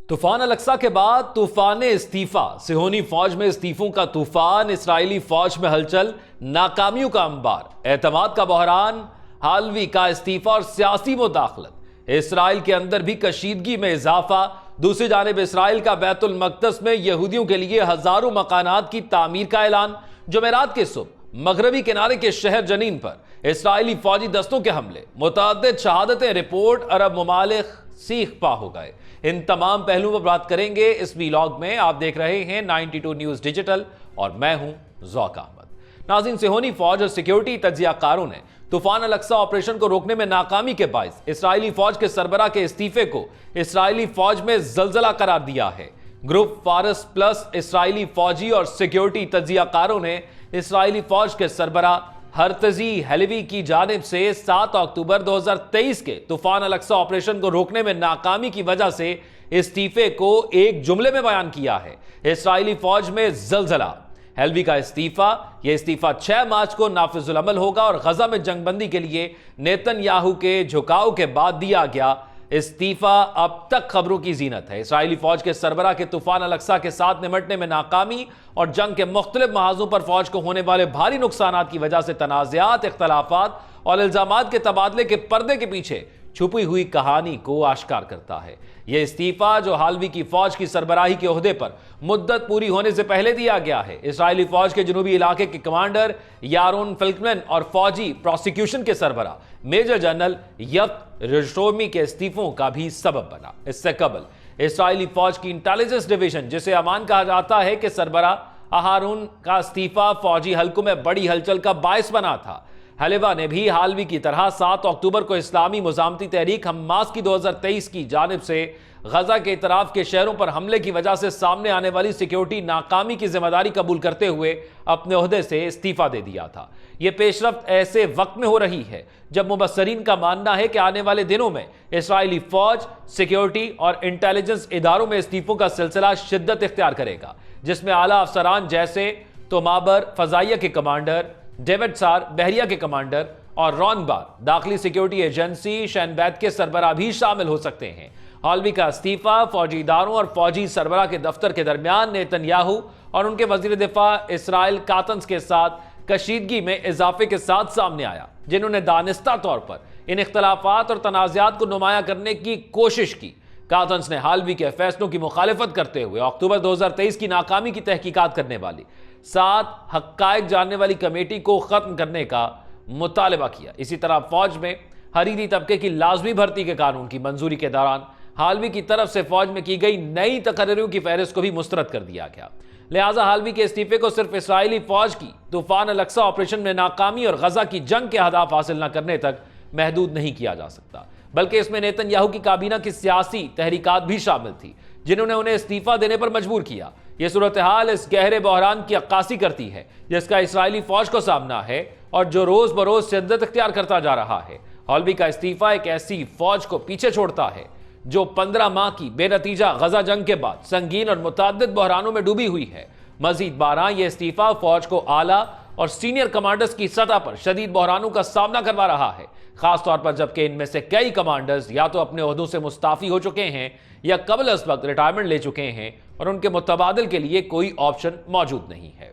طوفان الاقصی کے بعد طوفان استعفا، صہیونی فوج میں استعفوں کا طوفان، اسرائیلی فوج میں ہلچل، ناکامیوں کا انبار، اعتماد کا بحران، حالوی کا استعفا اور سیاسی مداخلت، اسرائیل کے اندر بھی کشیدگی میں اضافہ۔ دوسری جانب اسرائیل کا بیت المقدس میں یہودیوں کے لیے ہزاروں مکانات کی تعمیر کا اعلان۔ جمعرات کے صبح مغربی کنارے کے شہر جنین پر اسرائیلی فوجی دستوں کے حملے، متعدد شہادتیں، رپورٹ، عرب ممالک سیخ پا ہو گئے۔ ان تمام پہلوؤں پر بات کریں گے اس ویلاگ میں۔ آپ دیکھ رہے ہیں 92 نیوز ڈیجیٹل اور میں ہوں ذوق احمد۔ ناظرین، صہیونی فوج اور سیکیورٹی تجزیہ کاروں نے طوفان الاقصی آپریشن کو روکنے میں ناکامی کے باعث اسرائیلی فوج کے سربراہ کے استعفے کو اسرائیلی فوج میں زلزلہ قرار دیا ہے۔ گروپ فارس پلس اسرائیلی فوجی اور سیکیورٹی تجزیہ کاروں نے اسرائیلی فوج کے سربراہ ہرتزی ہیلوی کی جانب سے 7 اکتوبر 2023 کے طوفان الاقصی آپریشن کو روکنے میں ناکامی کی وجہ سے استعفے کو ایک جملے میں بیان کیا ہے: اسرائیلی فوج میں زلزلہ۔ ہیلوی کا استعفا، یہ استعفا 6 مارچ کو نافذ العمل ہوگا اور غزہ میں جنگ بندی کے لیے نیتن یاہو کے جھکاؤ کے بعد دیا گیا استعفا اب تک خبروں کی زینت ہے۔ اسرائیلی فوج کے سربراہ کے طوفان الاقصی کے ساتھ نمٹنے میں ناکامی اور جنگ کے مختلف محاذوں پر فوج کو ہونے والے بھاری نقصانات کی وجہ سے تنازعات، اختلافات اور الزامات کے تبادلے کے پردے کے پیچھے چھپی ہوئی کہانی کو آشکار کرتا ہے۔ یہ استعفا، جو حالوی کی فوج کی سربراہی کے عہدے پر مدت پوری ہونے سے پہلے دیا گیا ہے، اسرائیلی فوج کے جنوبی علاقے کے کمانڈر یارون فلکمن اور فوجی پروسیکیوشن کے سربراہ میجر جنرل یفت رشومی کے استعفوں کا بھی سبب بنا۔ اس سے قبل اسرائیلی فوج کی انٹیلیجنس ڈویژن، جسے امان کہا جاتا ہے، کہ سربراہ اہارون کا استعفا فوجی حلقوں میں بڑی ہلچل کا باعث بنا تھا۔ حلوہ نے بھی حالوی کی طرح 7 اکتوبر کو اسلامی مزاحمتی تحریک حماس کی 2023 کی جانب سے غزہ کے اطراف کے شہروں پر حملے کی وجہ سے سامنے آنے والی سیکیورٹی ناکامی کی ذمہ داری قبول کرتے ہوئے اپنے عہدے سے استعفا دے دیا تھا۔ یہ پیش رفت ایسے وقت میں ہو رہی ہے جب مبصرین کا ماننا ہے کہ آنے والے دنوں میں اسرائیلی فوج، سیکیورٹی اور انٹیلیجنس اداروں میں استعفوں کا سلسلہ شدت اختیار کرے گا، جس میں اعلیٰ افسران جیسے تومابر فضائیہ کے کمانڈر، ڈیوڈ سار بحریہ کے کمانڈر اور رون بار داخلی سیکیورٹی ایجنسی شین بیت کے سربراہ بھی شامل ہو سکتے ہیں۔ حالوی کا استعفا فوجی اداروں اور فوجی سربراہ کے دفتر کے درمیان نیتن یاہو اور ان کے وزیر دفاع اسرائیل کاتنز کے ساتھ کشیدگی میں اضافے کے ساتھ سامنے آیا، جنہوں نے دانستہ طور پر ان اختلافات اور تنازعات کو نمایاں کرنے کی کوشش کی۔ کاتنز نے حالوی کے فیصلوں کی مخالفت کرتے ہوئے اکتوبر 2023 کی ناکامی کی تحقیقات کرنے والی 7 حقائق جاننے والی کمیٹی کو ختم کرنے کا مطالبہ کیا۔ اسی طرح فوج میں حریری طبقے کی لازمی بھرتی کے قانون کی منظوری کے دوران حالوی کی طرف سے فوج میں کی گئی نئی تقرریوں کی فہرست کو بھی مسترد کر دیا گیا۔ لہٰذا حالوی کے استعفے کو صرف اسرائیلی فوج کی طوفان الاقصی آپریشن میں ناکامی اور غزہ کی جنگ کے اہداف حاصل نہ کرنے تک محدود نہیں کیا جا سکتا، بلکہ اس میں نیتن یاہو کی کابینہ کی سیاسی تحریکات بھی شامل تھی، جنہوں نے انہیں استعفا دینے پر مجبور کیا۔ یہ صورتحال اس گہرے بحران کی عکاسی کرتی ہے جس کا اسرائیلی فوج کو سامنا ہے اور جو روز بروز شدت اختیار کرتا جا رہا ہے۔ حالوی کا استعفا ایک ایسی فوج کو پیچھے چھوڑتا ہے جو 15 ماہ کی بے نتیجہ غزہ جنگ کے بعد سنگین اور متعدد بحرانوں میں ڈوبی ہوئی ہے۔ مزید برآں یہ استعفا فوج کو اعلیٰ اور سینئر کمانڈرز کی سطح پر شدید بحرانوں کا سامنا کروا رہا ہے، خاص طور پر جبکہ ان میں سے کئی کمانڈرز یا تو اپنے عہدوں سے مستعفی ہو چکے ہیں یا قبل از وقت ریٹائرمنٹ لے چکے ہیں اور ان کے متبادل کے لیے کوئی آپشن موجود نہیں ہے۔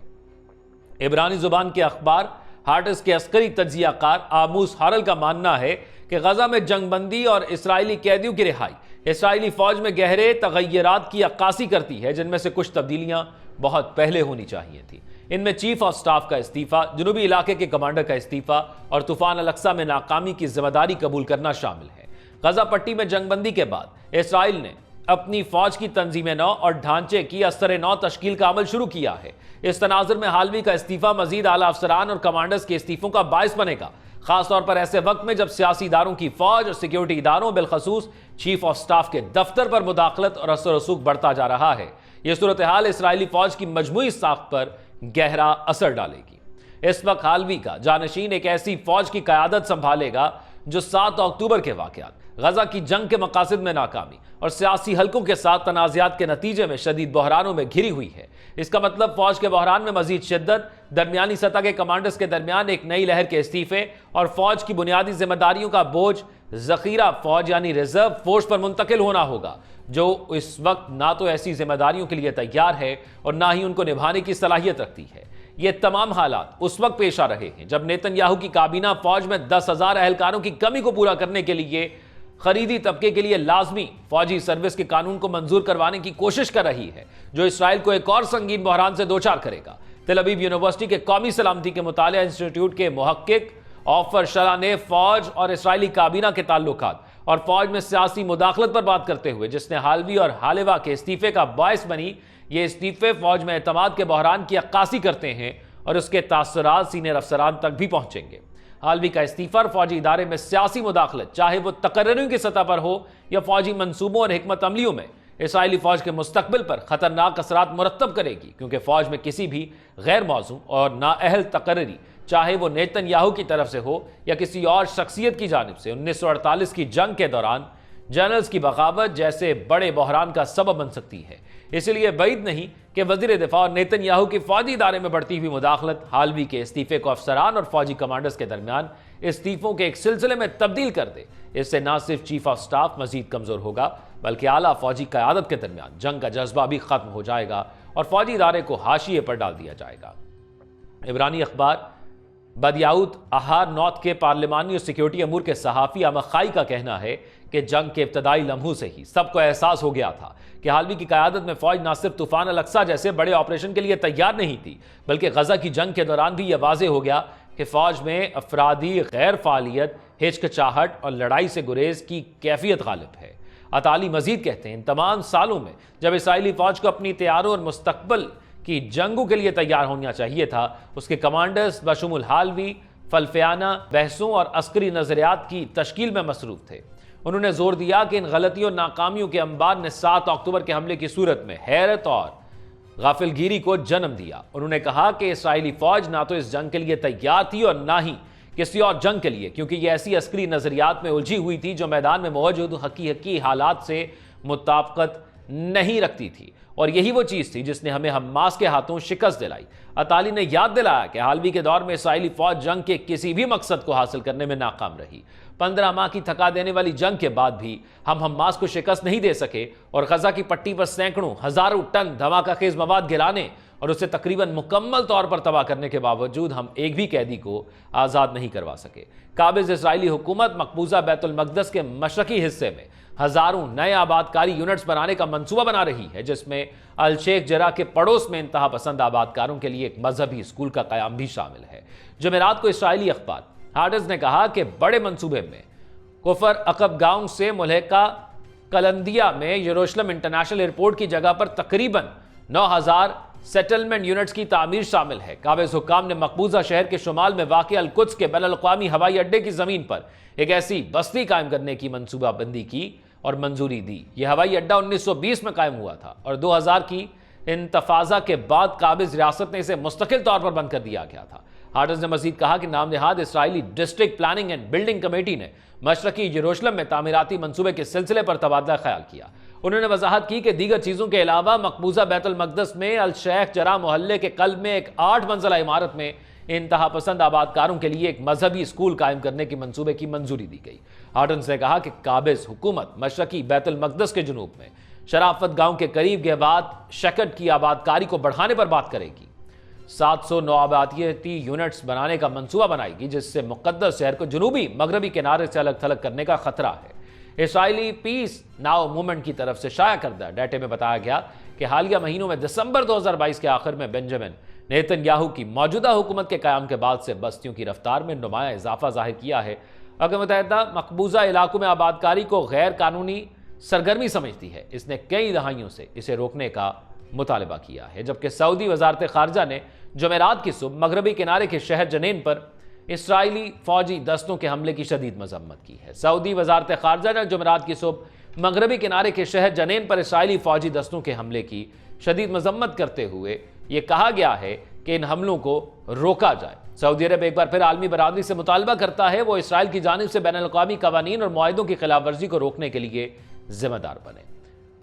عبرانی زبان کے اخبار ہارٹس کے عسکری تجزیہ کار آموس ہارل کا ماننا ہے کہ غزہ میں جنگ بندی اور اسرائیلی قیدیوں کی رہائی اسرائیلی فوج میں گہرے تغیرات کی عکاسی کرتی ہے، جن میں سے کچھ تبدیلیاں بہت پہلے ہونی چاہیے تھیں۔ ان میں چیف آف سٹاف کا استعفا، جنوبی علاقے کے کمانڈر کا استعفا اور طوفان الاقصی میں ناکامی کی ذمہ داری قبول کرنا شامل ہے۔ غزہ پٹی میں جنگ بندی کے بعد اسرائیل نے اپنی فوج کی تنظیم نو اور ڈھانچے کی اثر نو تشکیل کا عمل شروع کیا ہے۔ اس تناظر میں حالوی کا استعفا مزید اعلیٰ افسران اور کمانڈرز کے استعفوں کا باعث بنے گا، خاص طور پر ایسے وقت میں جب سیاسی اداروں کی فوج اور سیکیورٹی اداروں بالخصوص چیف آف سٹاف کے دفتر پر مداخلت اور اثر و رسوخ بڑھتا جا رہا ہے۔ یہ صورتحال اسرائیلی فوج کی مجموعی ساخت پر گہرا اثر ڈالے گی۔ اس وقت حالوی کا جانشین ایک ایسی فوج کی قیادت سنبھالے گا جو 7 اکتوبر کے واقعات، غزہ کی جنگ کے مقاصد میں ناکامی اور سیاسی حلقوں کے ساتھ تنازعات کے نتیجے میں شدید بحرانوں میں گھری ہوئی ہے۔ اس کا مطلب فوج کے بحران میں مزید شدت، درمیانی سطح کے کمانڈرز کے درمیان ایک نئی لہر کے استعفے اور فوج کی بنیادی ذمہ داریوں کا بوجھ ذخیرہ فوج یعنی ریزرو فورس پر منتقل ہونا ہوگا، جو اس وقت نہ تو ایسی ذمہ داریوں کے لیے تیار ہے اور نہ ہی ان کو نبھانے کی صلاحیت رکھتی ہے۔ یہ تمام حالات اس وقت پیش آ رہے ہیں جب نیتن یاہو کی کابینہ فوج میں 10,000 اہلکاروں کی کمی کو پورا کرنے کے لیے خریدی طبقے کے لیے لازمی فوجی سروس کے قانون کو منظور کروانے کی کوشش کر رہی ہے، جو اسرائیل کو ایک اور سنگین بحران سے دوچار کرے گا۔ تل ابیب یونیورسٹی کے قومی سلامتی کے مطالعہ انسٹی ٹیوٹ کے محقق آفر شلا نے فوج اور اسرائیلی کابینہ کے تعلقات اور فوج میں سیاسی مداخلت پر بات کرتے ہوئے، جس نے حالوی اور حالوہ کے استعفے کا باعث بنی، یہ استعفے فوج میں اعتماد کے بحران کی عکاسی کرتے ہیں اور اس کے تاثرات سینئر افسران تک بھی پہنچیں گے۔ حالوی کا استعفی اور فوجی ادارے میں سیاسی مداخلت، چاہے وہ تقرریوں کی سطح پر ہو یا فوجی منصوبوں اور حکمت عملیوں میں، اسرائیلی فوج کے مستقبل پر خطرناک اثرات مرتب کرے گی، کیونکہ فوج میں کسی بھی غیر موزوں اور نااہل تقرری، چاہے وہ نیتن یاہو کی طرف سے ہو یا کسی اور شخصیت کی جانب سے، 1948 کی جنگ کے دوران جنرلز کی بغاوت جیسے بڑے بحران کا سبب بن سکتی ہے۔ اس لیے بعید نہیں کہ وزیر دفاع اور نیتن یاہو کی فوجی ادارے میں بڑھتی ہوئی مداخلت حالوی کے استعفے کو افسران اور فوجی کمانڈرز کے درمیان استعفوں کے ایک سلسلے میں تبدیل کر دے۔ اس سے نہ صرف چیف آف سٹاف مزید کمزور ہوگا، بلکہ اعلیٰ فوجی قیادت کے درمیان جنگ کا جذبہ بھی ختم ہو جائے گا اور فوجی ادارے کو حاشیے پر ڈال دیا جائے گا۔ عبرانی اخبار بدیاؤت اہار نارتھ کے پارلیمانی اور سیکیورٹی امور کے صحافی امخائی کا کہنا ہے کہ جنگ کے ابتدائی لمحوں سے ہی سب کو احساس ہو گیا تھا کہ حالوی کی قیادت میں فوج نہ صرف طوفان الاقصی جیسے بڑے آپریشن کے لیے تیار نہیں تھی، بلکہ غزہ کی جنگ کے دوران بھی یہ واضح ہو گیا کہ فوج میں افرادی غیر فعالیت، ہچکچاہٹ اور لڑائی سے گریز کی کیفیت غالب ہے۔ اطالی مزید کہتے ہیں، ان تمام سالوں میں جب اسرائیلی فوج کو اپنی تیاروں اور مستقبل کی جنگوں کے لیے تیار ہونا چاہیے تھا، اس کے کمانڈرز بشمول حالوی فلسفیانہ بحثوں اور عسکری نظریات کی تشکیل میں مصروف تھے۔ انہوں نے زور دیا کہ ان غلطیوں اور ناکامیوں کے انبار نے 7 اکتوبر کے حملے کی صورت میں حیرت اور غافل گیری کو جنم دیا۔ انہوں نے کہا کہ اسرائیلی فوج نہ تو اس جنگ کے لیے تیار تھی اور نہ ہی کسی اور جنگ کے لیے، کیونکہ یہ ایسی عسکری نظریات میں الجھی ہوئی تھی جو میدان میں موجود حقیقی حالات سے مطابقت نہیں رکھتی تھی، اور یہی وہ چیز تھی جس نے ہمیں حماس کے ہاتھوں شکست دلائی۔ اطالی نے یاد دلایا کہ حالوی کے دور میں اسرائیلی فوج جنگ کے کسی بھی مقصد کو حاصل کرنے میں ناکام رہی۔ 15 ماہ کی تھکا دینے والی جنگ کے بعد بھی ہم حماس کو شکست نہیں دے سکے، اور غزہ کی پٹی پر سینکڑوں ہزاروں ٹن دھماکہ خیز مواد گرانے اور اسے تقریباً مکمل طور پر تباہ کرنے کے باوجود ہم ایک بھی قیدی کو آزاد نہیں کروا سکے۔ قابض اسرائیلی حکومت مقبوضہ بیت المقدس کے مشرقی حصے میں ہزاروں نئے آباد کاری یونٹس بنانے کا منصوبہ بنا رہی ہے، جس میں الشیخ جرح کے پڑوس میں انتہا پسند آباد کاروں کے لیے ایک مذہبی اسکول کا قیام بھی شامل ہے۔ جمعرات کو اسرائیلی اخبار ہارٹز نے کہا کہ بڑے منصوبے میں کفر عقب گاؤں سے ملحقہ کلندیہ میں یروشلم انٹرنیشنل ایئرپورٹ کی جگہ پر تقریباً 9,000 سیٹلمنٹ یونٹس کی تعمیر شامل ہے۔ قابض حکام نے مقبوضہ شہر کے شمال میں واقع القدس کے بین الاقوامی ہوائی اڈے کی زمین پر ایک ایسی بستی قائم کرنے کی منصوبہ بندی کی اور منظوری دی۔ یہ ہوائی اڈہ 1920 میں قائم ہوا تھا اور 2000 کی انتفاضہ کے بعد قابض ریاست نے اسے مستقل طور پر بند کر دیا گیا تھا۔ ہارٹز نے مزید کہا کہ نام نہاد اسرائیلی district planning and building committee نے مشرقی یروشلم میں تعمیراتی منصوبے کے سلسلے پر تبادلہ خیال کیا۔ انہوں نے وضاحت کی کہ دیگر چیزوں کے علاوہ مقبوضہ بیت المقدس میں الشیخ جرح محلے کے قلب میں ایک 8 منزلہ عمارت میں انتہا پسند آباد کاروں کے لیے ایک مذہبی اسکول قائم کرنے کی منصوبے کی منظوری دی گئی۔ ہارٹنز نے کہا کہ قابض حکومت مشرقی بیت المقدس کے جنوب میں شرافت گاؤں کے قریب گہوات شکٹ کی آباد کاری کو بڑھانے پر بات کرے گی۔ 700 نوآبادیاتی یونٹس بنانے کا منصوبہ بنائے گی، جس سے مقدس شہر کو جنوبی مغربی کنارے سے الگ تھلگ کرنے کا خطرہ ہے۔ اسرائیلی پیس ناؤ موومنٹ کی طرف سے شائع کردہ ڈیٹے میں بتایا گیا کہ حالیہ مہینوں میں دسمبر 2022 کے آخر میں بنجامن نیتن یاہو کی موجودہ حکومت کے قیام کے بعد سے بستیوں کی رفتار میں نمایاں اضافہ ظاہر کیا ہے۔ اقوام متحدہ مقبوضہ علاقوں میں آباد کاری کو غیر قانونی سرگرمی سمجھتی ہے۔ اس نے کئی دہائیوں سے اسے روکنے کا مطالبہ کیا ہے، جبکہ سعودی وزارت خارجہ نے جمعرات کی صبح مغربی کنارے کے شہر جنین پر اسرائیلی فوجی دستوں کے حملے کی شدید مذمت کی ہے۔ سعودی وزارت خارجہ نے جمعرات کی صبح مغربی کنارے کے شہر جنین پر اسرائیلی فوجی دستوں کے حملے کی شدید مذمت کرتے ہوئے یہ کہا گیا ہے کہ ان حملوں کو روکا جائے۔ سعودی عرب ایک بار پھر عالمی برادری سے مطالبہ کرتا ہے وہ اسرائیل کی جانب سے بین الاقوامی قوانین اور معاہدوں کی خلاف ورزی کو روکنے کے لیے ذمہ دار بنے۔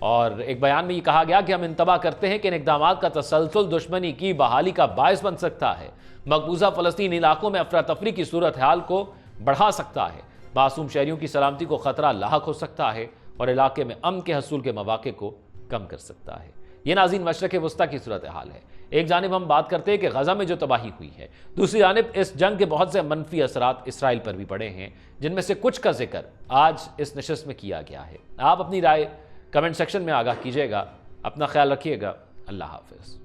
اور ایک بیان میں یہ کہا گیا کہ ہم انتباہ کرتے ہیں کہ ان اقدامات کا تسلسل دشمنی کی بحالی کا باعث بن سکتا ہے، مقبوضہ فلسطین علاقوں میں افراتفری کی صورتحال کو بڑھا سکتا ہے۔ معصوم شہریوں کی سلامتی کو خطرہ لاحق ہو سکتا ہے اور علاقے میں امن کے حصول کے مواقع کو کم کر سکتا ہے۔ یہ ناظرین مشرق وسطیٰ کی صورتحال ہے۔ ایک جانب ہم بات کرتے ہیں کہ غزہ میں جو تباہی ہوئی ہے، دوسری جانب اس جنگ کے بہت سے منفی اثرات اسرائیل پر بھی پڑے ہیں، جن میں سے کچھ کا ذکر آج اس نشست میں کیا گیا ہے۔ آپ اپنی رائے کمنٹ سیکشن میں آگاہ کیجیے گا۔ اپنا خیال رکھیے گا۔ اللہ حافظ۔